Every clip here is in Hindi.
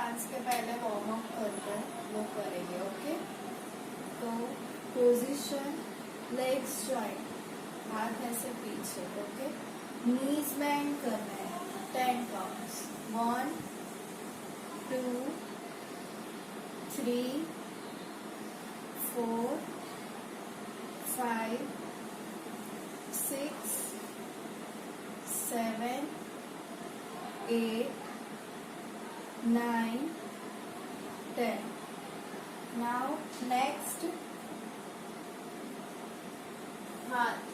डांस के पहले वार्म अप करते हैं वो करेंगे. ओके, तो पोजीशन, लेग्स जॉइंट, हाथ ऐसे पीछे. ओके, नीज बेंड करना है. 10 काउंट्स. 1 2 3 4 5 6 7 8 9 10. Now next, हाथ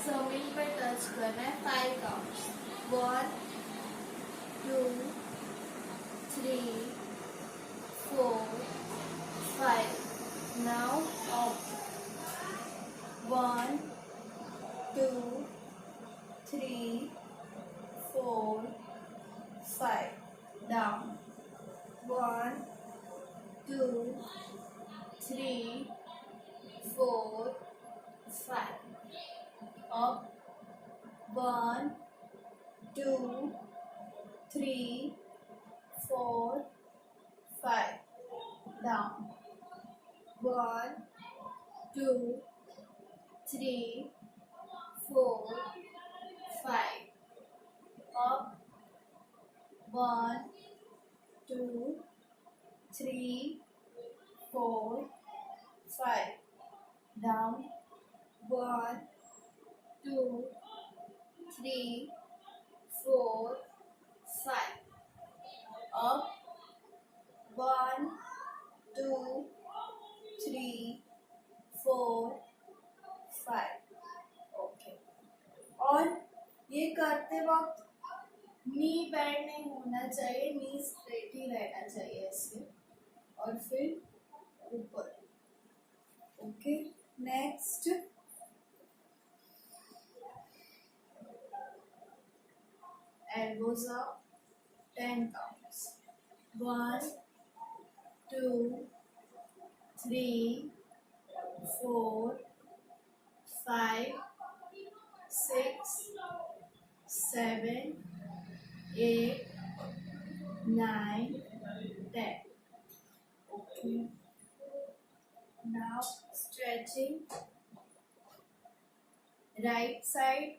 जमीन पे टच करना है. 5 counts. 1 2 3 4 5. Now up. 1 2 3 4 5. Down. 1 2 3 4 5. Up. 1 2 3 4 5. Down. 1 2 3 4 5. Up. 1 2 3 4 5. Down. 1 2 3 4 5. Up. 1 2 3 4 5. Okay, और ये करते वक्त नी बेंड नहीं होना चाहिए, नी स्ट्रेट ही रहना चाहिए ऐसे, और फिर ऊपर. Okay, next, elbows up. 10 counts. 1 2 3 4 5 6 7 8 9 10. Okay. Now stretching. Right side.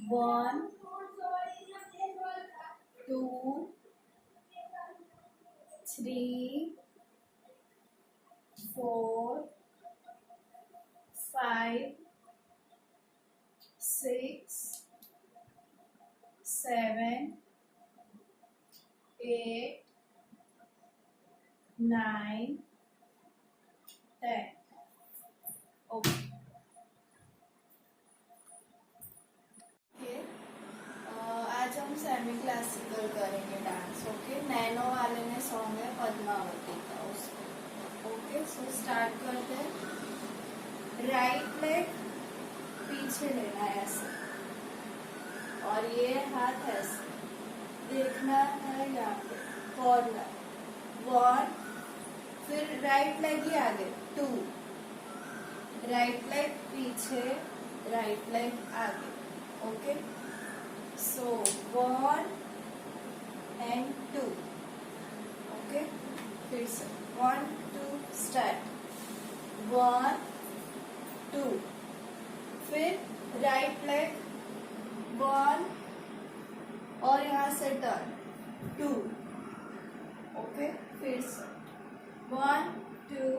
1 2 3 4 5 6 7 8 9 10. Okay. आज हम सेमी क्लासिकल करेंगे डांस. ओके, नैनो वाले ने सॉन्ग है पद्मावती का, उसको. ओके, सो स्टार्ट करते हैं. राइट लेग पीछे लेना है ऐसे, और ये हाथ ऐसे देखना है यहाँ पे कॉर्नर. 1, फिर राइट लेग ही आगे. 2, राइट लेग पीछे, राइट लेग आगे. Okay, so 1 and 2. ओके, फिर से 1 2 स्टार्ट. 1 2, फिर राइट लेग 1 और यहाँ से टर्न 2. ओके, फिर से 1 2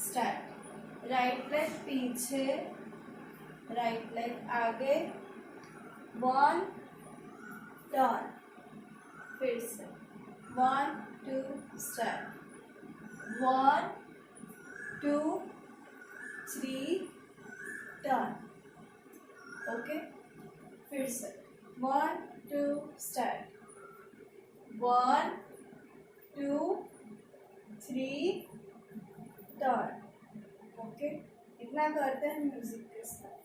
स्टार्ट. राइट लेग पीछे, राइट लेग आगे. 1 टर्न. फिर से 1 2 स्टार्ट. 1 2 3 टर्न. ओके, फिर से 1 2 स्टार्ट. 1 2 3 टर्न. ओके, इतना करते हैं म्यूजिक के साथ.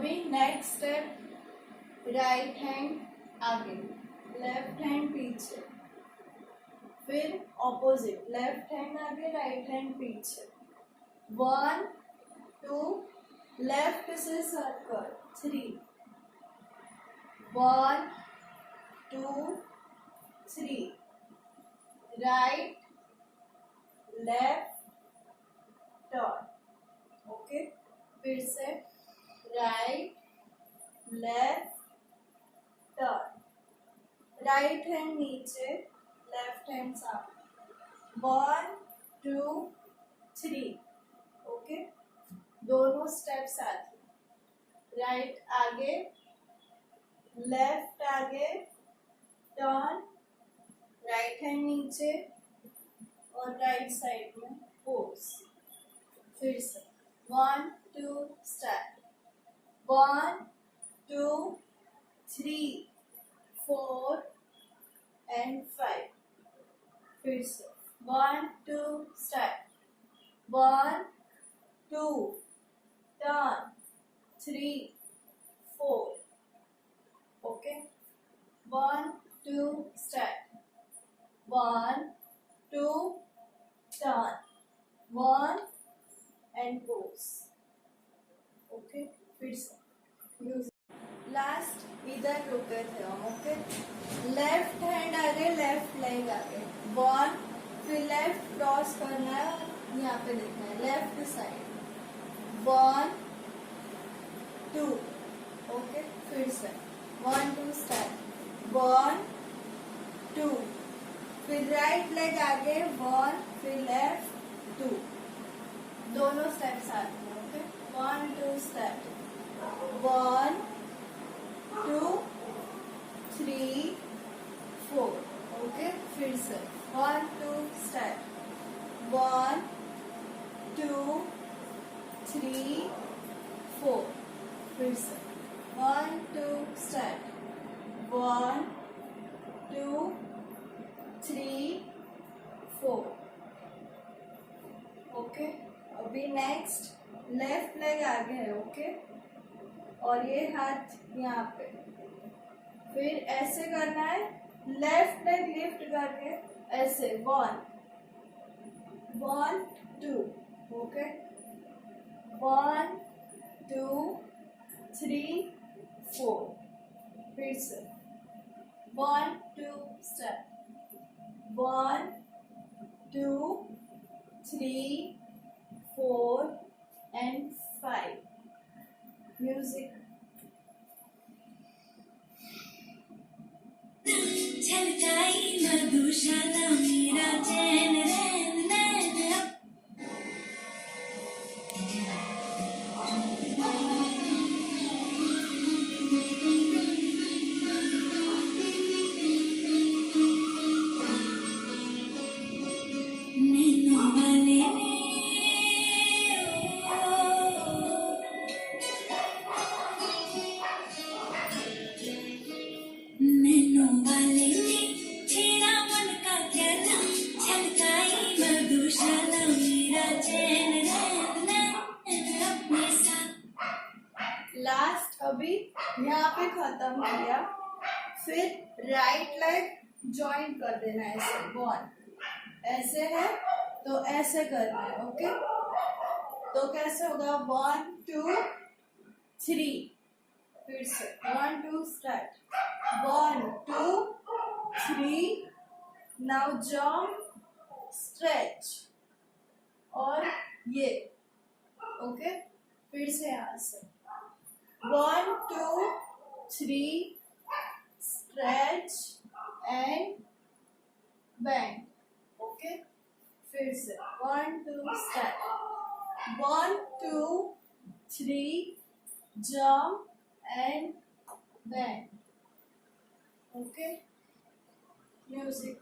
अभी नेक्स्ट स्टेप, राइट हैंड आगे, लेफ्ट हैंड पीछे, फिर ऑपोजिट, लेफ्ट हैंड आगे, राइट हैंड पीछे, 1 2, लेफ्ट से circle, 3, 1 2 3, right left turn, okay, फिर से right left turn, right hand नीचे, लेफ्ट हैंड सामने, 1 2 3, ओके, दोनों स्टेप साथ, राइट आगे, लेफ्ट आगे, टर्न, राइट हैंड नीचे और राइट साइड में पोज, फिर से 1 2 स्टार्ट, 1 2 3 4 and 5, फिर से 1 2 start, 1 2 turn, 3 4, okay, 1 2 start, 1 2 turn, 1 and pose, okay, फिर से लास्ट इधर रुके थे हम, ओके, लेफ्ट हैंड आगे, लेफ्ट लेग आगे, 1, फिर लेफ्ट क्रॉस करना है, यहाँ पे देखना है लेफ्ट साइड, 1 2, ओके, फिर से 1 2 स्टार्ट, 1 2, फिर राइट लेग आगे, 1, फिर लेफ्ट 2, दोनों स्टेप साथ में, ओके, 1 2 स्टार्ट, 1 2 3 4, ओके, फिर से 1 2 स्टार्ट, 1 2 3 4, फिर से 1 2 स्टार्ट, 1 2 3 4, ओके, अभी नेक्स्ट लेफ्ट लेग आगे है, ओके, और ये हाथ यहाँ पे, फिर ऐसे करना है, लेफ्ट लेग लिफ्ट करके ऐसे, 1 1 2, ओके, 1 2 3 4, फिर से 1 2 स्टार्ट, 1 2 3 4 and 5, म्यूजिक छलकाई मधुशाला मेरा चैन रैन नैन नैनों वाले ने नैनों वाले ने छेड़ा मन का कहना, छलकाई मधुशाला मेरा चैन रैन नैन अपने साथ। लास्ट अभी यहाँ पे खत्म किया, फिर राइट लेग ज्वाइन कर देना है ऐसे, 1, ऐसे है तो ऐसे करना है, ओके, तो कैसे होगा, 1 2 3, फिर से 1 2 स्टार्ट, 1 2 3, नाउ जंप स्ट्रेच, और ये, ओके, फिर से यहाँ से 1 2 3 स्ट्रेच एंड बैंड, ओके, फिर से 1 2 start, 1 2 3 jump and bend, okay, music।